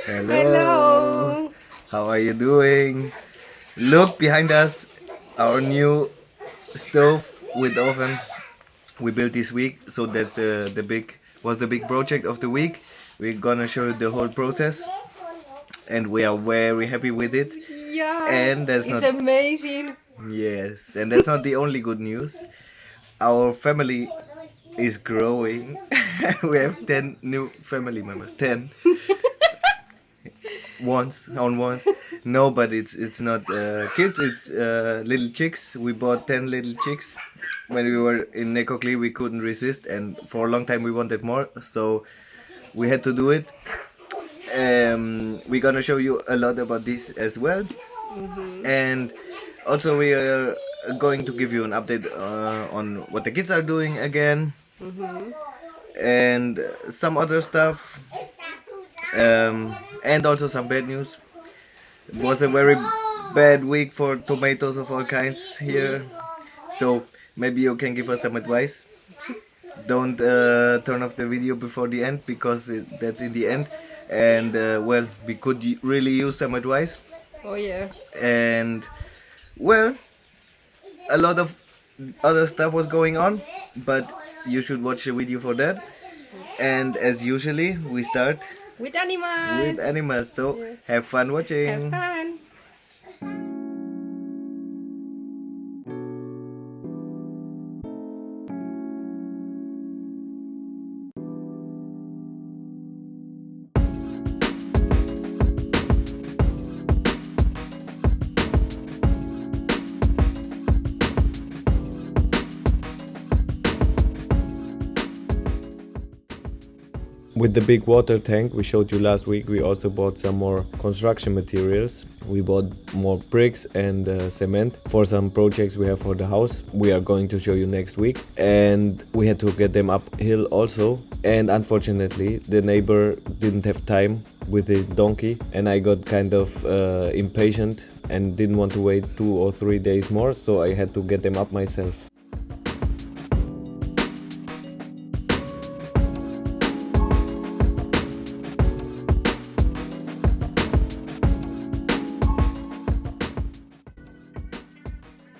Hello. Hello. How are you doing? Look behind us, our new stove with oven we built this week. So that's the big project of the week. We're gonna show you the whole process, and we are very happy with it. Yeah, And that's it's not amazing. yes, and that's not the only good news. Our family is growing. We have 10 new family members. 10. Once. No, but it's not kids. It's little chicks. We bought 10 little chicks when we were in Necoclí. We couldn't resist, and for a long time we wanted more, so we had to do it. We're gonna show you a lot about this as well, and also we are going to give you an update on what the kids are doing again, and some other stuff, and also some bad news. It was a very bad week for tomatoes of all kinds here. So maybe you can give us some advice. Don't turn off the video before the end because that's in the end. And well, we could really use some advice. Oh yeah. And well, a lot of other stuff was going on, but you should watch the video for that. And as usually, we start With animals. with animals. So Yeah. have fun Have watching. fun. With the big water tank we showed you last week, we also bought some more construction materials. We bought more bricks and cement for some projects we have for the house. We are going to show you next week. And we had to get them uphill also. And unfortunately, the neighbor didn't have time with the donkey. And I got kind of impatient and didn't want to wait 2 or 3 days more. So I had to get them up myself.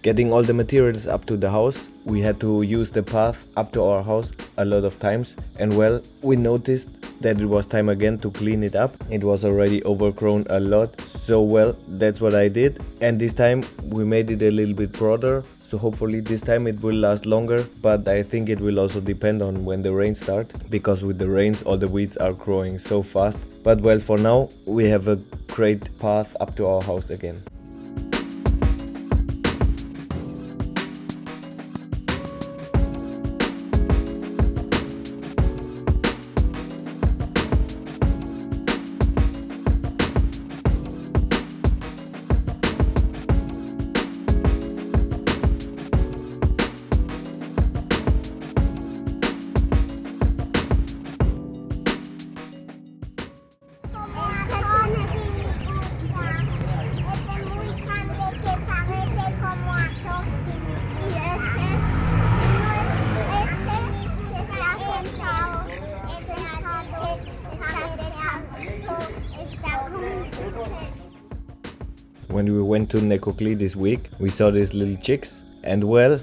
Getting all the materials up to the house, we had to use the path up to our house a lot of times, and well, we noticed that it was time again to clean it up. It was already overgrown a lot, so well, that's what I did. And this time we made it a little bit broader, so hopefully this time it will last longer, but I think it will also depend on when the rains start, because with the rains all the weeds are growing so fast. But well, for now we have a great path up to our house again. When we went to Necoclí this week, we saw these little chicks, and well,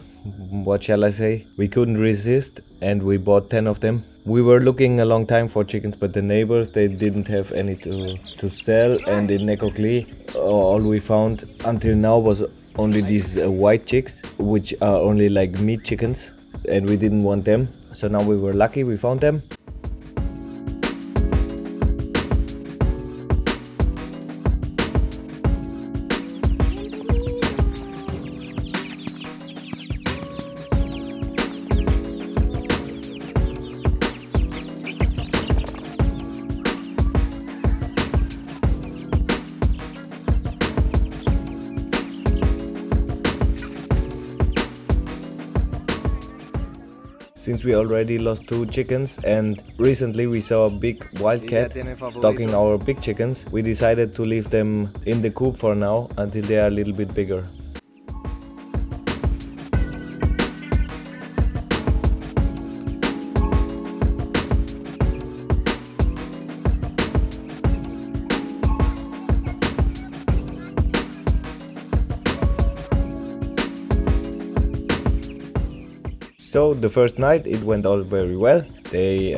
what shall I say? We couldn't resist, and we bought 10 of them. We were looking a long time for chickens, but the neighbors, they didn't have any to sell, and in Necoclí, all we found until now was only these white chicks, which are only like meat chickens, and we didn't want them. So now we were lucky, we found them. Since we already lost 2 chickens and recently we saw a big wild cat stalking our big chickens, we decided to leave them in the coop for now until they are a little bit bigger. So the first night it went all very well. They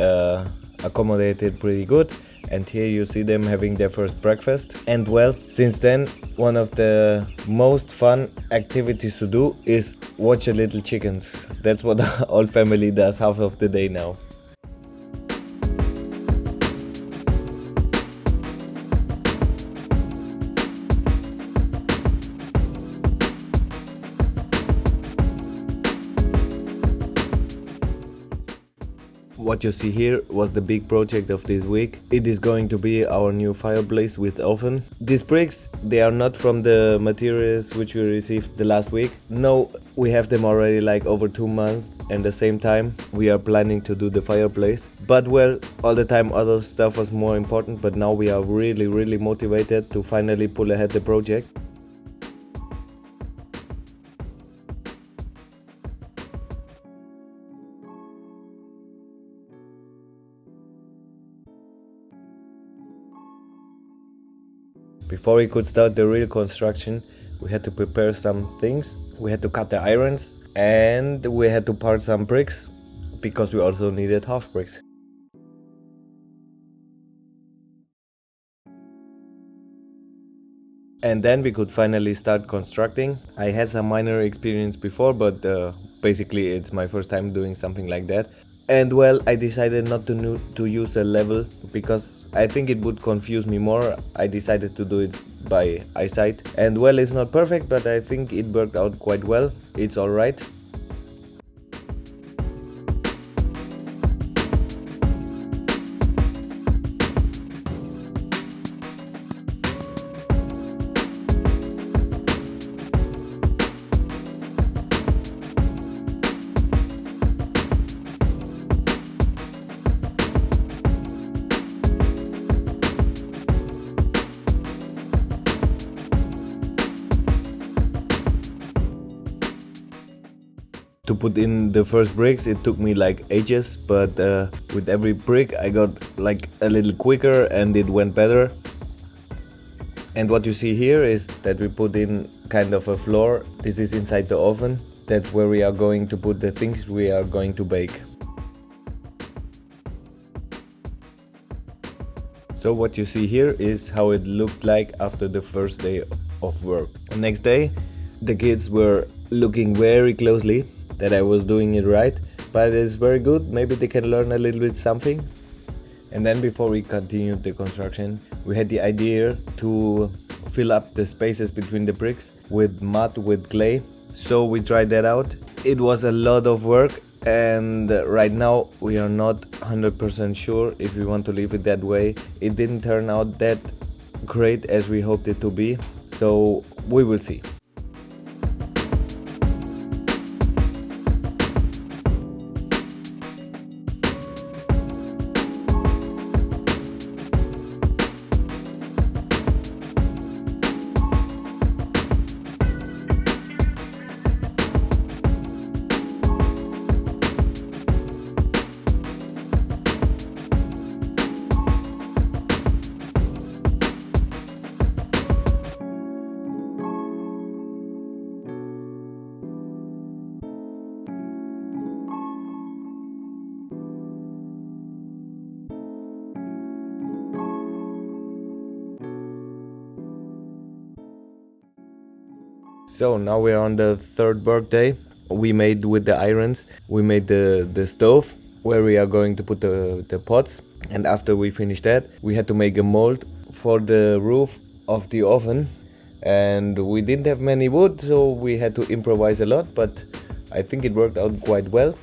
accommodated pretty good, and here you see them having their first breakfast. And well, since then, one of the most fun activities to do is watch the little chickens. That's what the whole family does half of the day now. What you see here was the big project of this week. It is going to be our new fireplace with oven. These bricks, they are not from the materials which we received the last week. No, we have them already like over 2 months, and the same time we are planning to do the fireplace. But well, all the time other stuff was more important, but now we are really motivated to finally pull ahead the project. Before we could start the real construction, we had to prepare some things. We had to cut the irons and we had to part some bricks because we also needed half bricks. And then we could finally start constructing. I had some minor experience before, but basically it's my first time doing something like that. And well, I decided not to use a level because I think it would confuse me more. I decided to do it by eyesight. And well, it's not perfect, but I think it worked out quite well. It's alright. To put in the first bricks it took me like ages, but with every brick I got like a little quicker and it went better. And what you see here is that we put in kind of a floor. This is inside the oven. That's where we are going to put the things we are going to bake. So what you see here is how it looked like after the first day of work. Next day the kids were looking very closely that I was doing it right, but it's very good. Maybe they can learn a little bit something. And then before we continued the construction, we had the idea to fill up the spaces between the bricks with mud, with clay. So we tried that out. It was a lot of work, and right now we are not 100% sure if we want to leave it that way. It didn't turn out that great as we hoped it to be, so we will see. So now we are on the third work day. We made with the irons, we made the stove where we are going to put the pots. And after we finished that, we had to make a mold for the roof of the oven. And we didn't have many wood, so we had to improvise a lot, but I think it worked out quite well.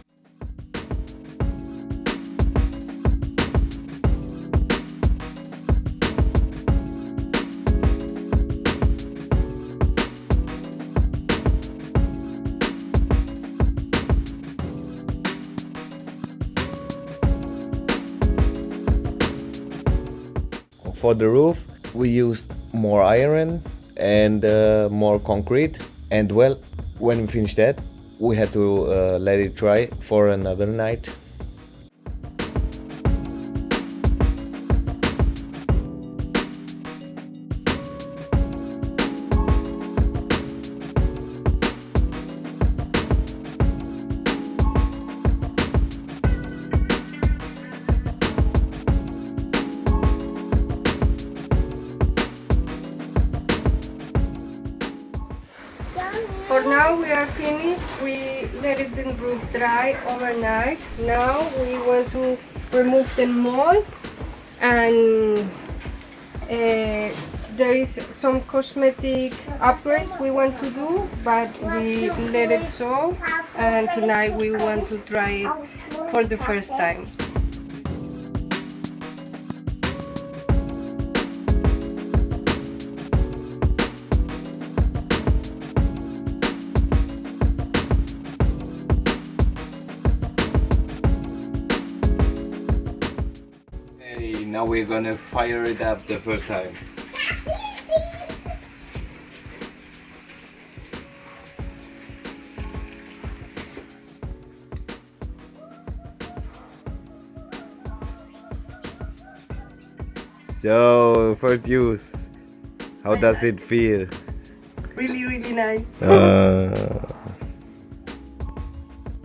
For the roof we used more iron and more concrete, and well, when we finished that we had to let it dry for another night. For now we are finished. We let it in roof dry overnight. Now we want to remove the mold and there is some cosmetic upgrades we want to do, but we let it so, and tonight we want to try it for the first time. Hey, now we're gonna fire it up the first time. So, first use. How does it feel? Really, really nice.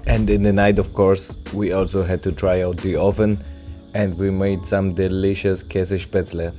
And in the night, of course, we also had to try out the oven, and we made some delicious Käsespätzle.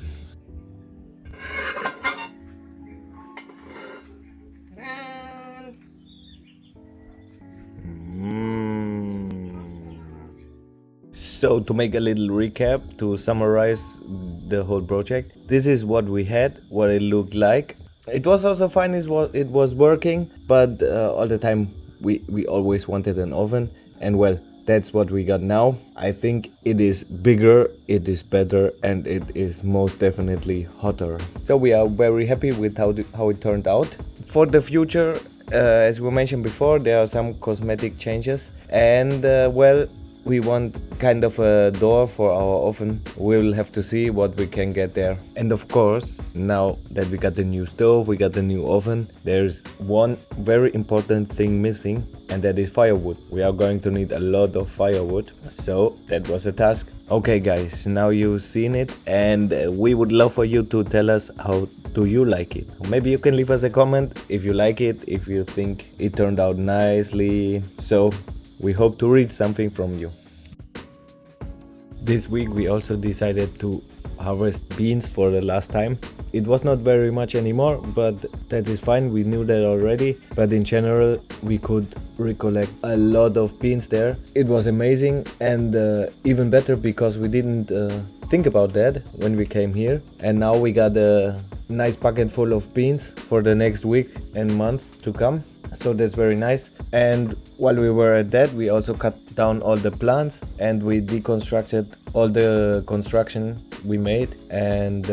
So to make a little recap, to summarize the whole project, this is what we had, what it looked like. It was also fine, it was working, but all the time we always wanted an oven, and well, that's what we got now. I think it is bigger, it is better, and it is most definitely hotter. So we are very happy with how it turned out. For the future, as we mentioned before, there are some cosmetic changes, and well, we want kind of a door for our oven. We'll have to see what we can get there. And of course, now that we got the new stove, we got the new oven, there's one very important thing missing, and that is firewood. We are going to need a lot of firewood, so that was a task. Okay guys, now you've seen it, and we would love for you to tell us how do you like it. Maybe you can leave us a comment if you like it, if you think it turned out nicely. So we hope to read something from you. This week we also decided to harvest beans for the last time. It was not very much anymore, but that is fine, we knew that already. But in general, we could recollect a lot of beans there. It was amazing, and even better because we didn't think about that when we came here. And now we got a nice bucket full of beans for the next week and month to come. So that's very nice. And while we were at that, we also cut down all the plants, and we deconstructed all the construction we made, and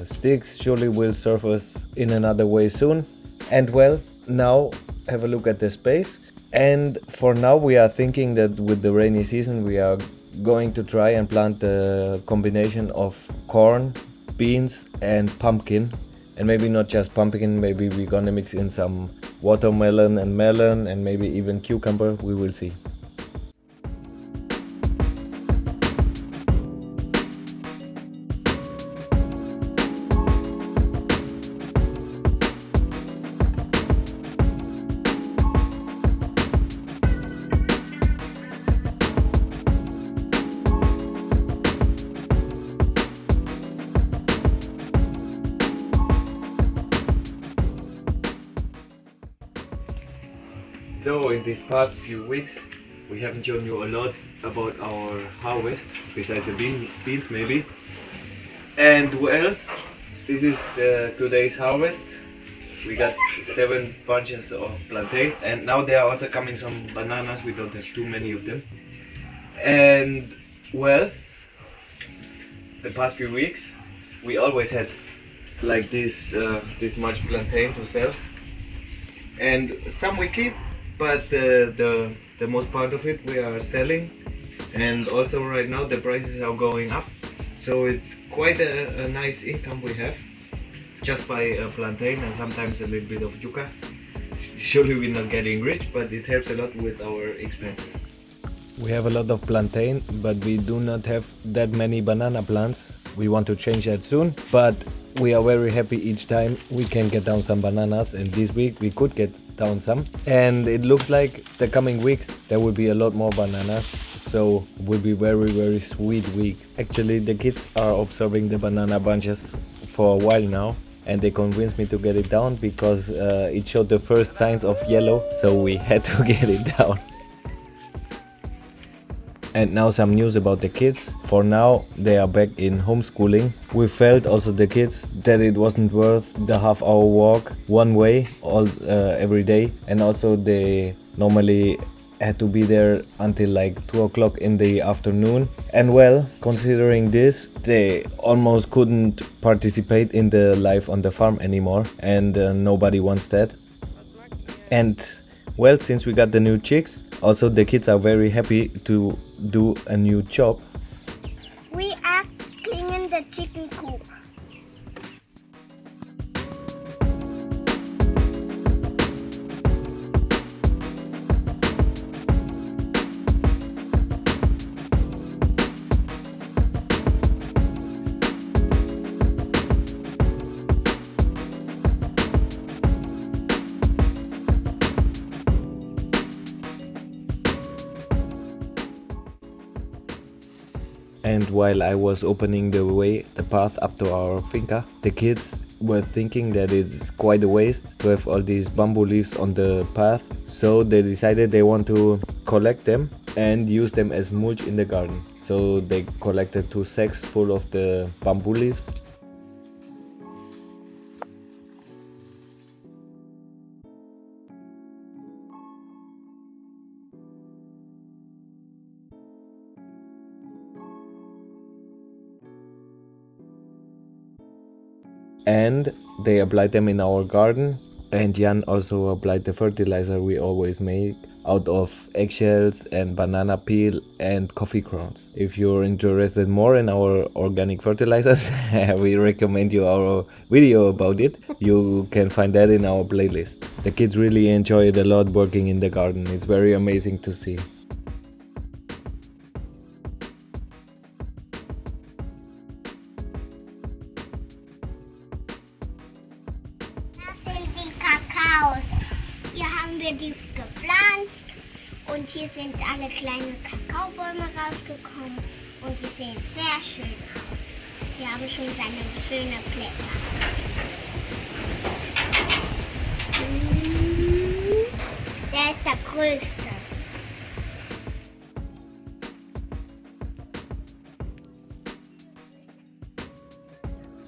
sticks surely will serve us in another way soon. And well, now have a look at the space. And for now we are thinking that with the rainy season we are going to try and plant a combination of corn, beans and pumpkin. And maybe not just pumpkin, maybe we're gonna mix in some watermelon and melon, and maybe even cucumber, we will see. So in these past few weeks we haven't shown you a lot about our harvest, besides the beans maybe. And well, this is today's harvest. We got 7 bunches of plantain, and now there are also coming some bananas. We don't have too many of them. And well, the past few weeks we always had like this much plantain to sell, and some we keep, but the most part of it we are selling. And also right now the prices are going up, so it's quite a nice income we have just by plantain and sometimes a little bit of yucca. Surely we're not getting rich, but it helps a lot with our expenses. We have a lot of plantain, but we do not have that many banana plants. We want to change that soon, but we are very happy each time we can get down some bananas, and this week we could get down some. And it looks like the coming weeks there will be a lot more bananas, so it will be very sweet week. Actually, the kids are observing the banana bunches for a while now, and they convinced me to get it down because it showed the first signs of yellow, so we had to get it down. And now some news about the kids. For now they are back in homeschooling. We felt also the kids that it wasn't worth the half-hour walk one way every day, and also they normally had to be there until like 2 o'clock in the afternoon. And well, considering this, they almost couldn't participate in the life on the farm anymore, and nobody wants that. And well, since we got the new chicks, also the kids are very happy to do a new job. We are cleaning the chicken coop. And while I was opening the path up to our finca, the kids were thinking that it's quite a waste to have all these bamboo leaves on the path. So they decided they want to collect them and use them as mulch in the garden. So they collected 2 sacks full of the bamboo leaves. And they applied them in our garden, and Jan also applied the fertilizer we always make out of eggshells and banana peel and coffee grounds. If you're interested more in our organic fertilizers, we recommend you our video about it. You can find that in our playlist. The kids really enjoy it a lot working in the garden. It's very amazing to see. Das sind die Kakaos. Hier haben wir die gepflanzt und hier sind alle kleine Kakaobäume rausgekommen und die sehen sehr schön aus. Die haben schon seine schönen Blätter. Der ist der größte.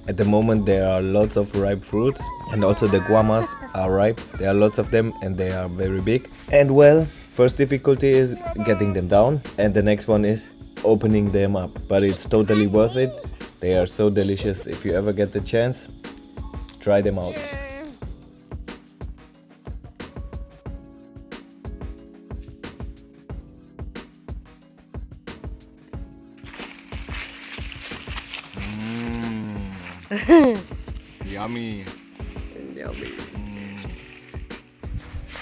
At the moment there are lots of ripe fruits, and also the guamas are ripe. There are lots of them and they are very big. And well, first difficulty is getting them down, and the next one is opening them up. But it's totally worth it. They are so delicious. If you ever get the chance, try them out. Yummy.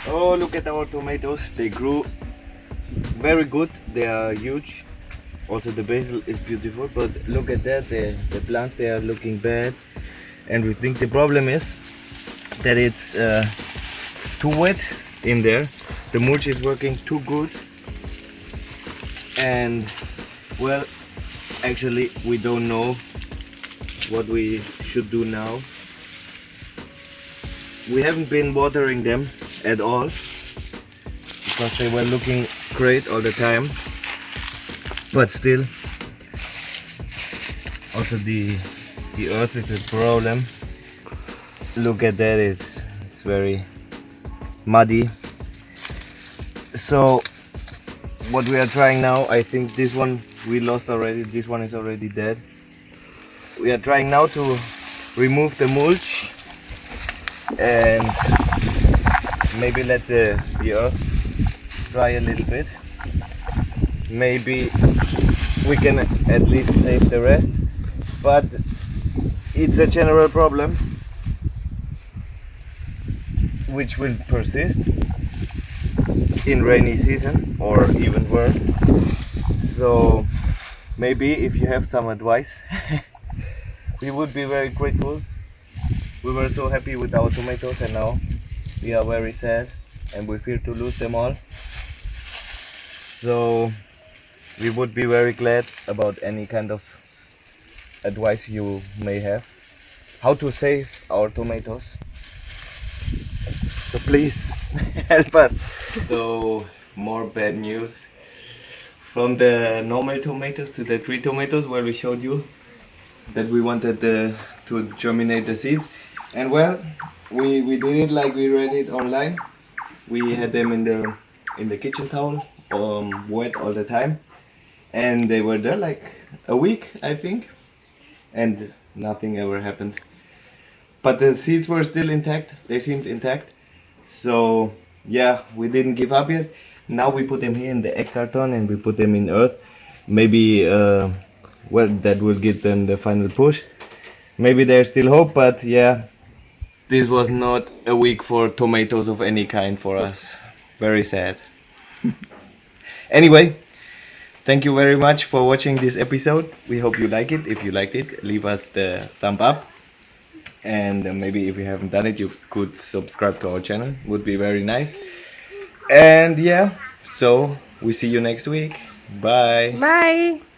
Oh, look at our tomatoes. They grew very good. They are huge. Also the basil is beautiful, but look at that. The plants, they are looking bad. And we think the problem is that it's too wet in there. The mulch is working too good. And well, actually we don't know what we should do now. We haven't been watering them at all because they were looking great all the time, but still also the earth is a problem. Look at that, it's very muddy. So what we are trying now, I think this one we lost already, this one is already dead. We are trying now to remove the mulch and maybe let the earth dry a little bit. Maybe we can at least save the rest, but it's a general problem which will persist in rainy season or even worse. So maybe if you have some advice, we would be very grateful. We were so happy with our tomatoes and now we are very sad and we fear to lose them all. So we would be very glad about any kind of advice you may have. How to save our tomatoes. So please help us. So more bad news. From the normal tomatoes to the tree tomatoes where we showed you that we wanted to germinate the seeds. And well, we did it like we read it online. We had them in the kitchen towel, wet all the time. And they were there like a week, I think. And nothing ever happened. But the seeds were still intact. They seemed intact. So yeah, we didn't give up yet. Now we put them here in the egg carton and we put them in earth. Maybe well, that will give them the final push. Maybe there's still hope, but yeah, this was not a week for tomatoes of any kind for us. Very sad. Anyway, thank you very much for watching this episode. We hope you like it. If you liked it, leave us the thumb up. And maybe if you haven't done it, you could subscribe to our channel. Would be very nice. And yeah, so we see you next week. Bye. Bye.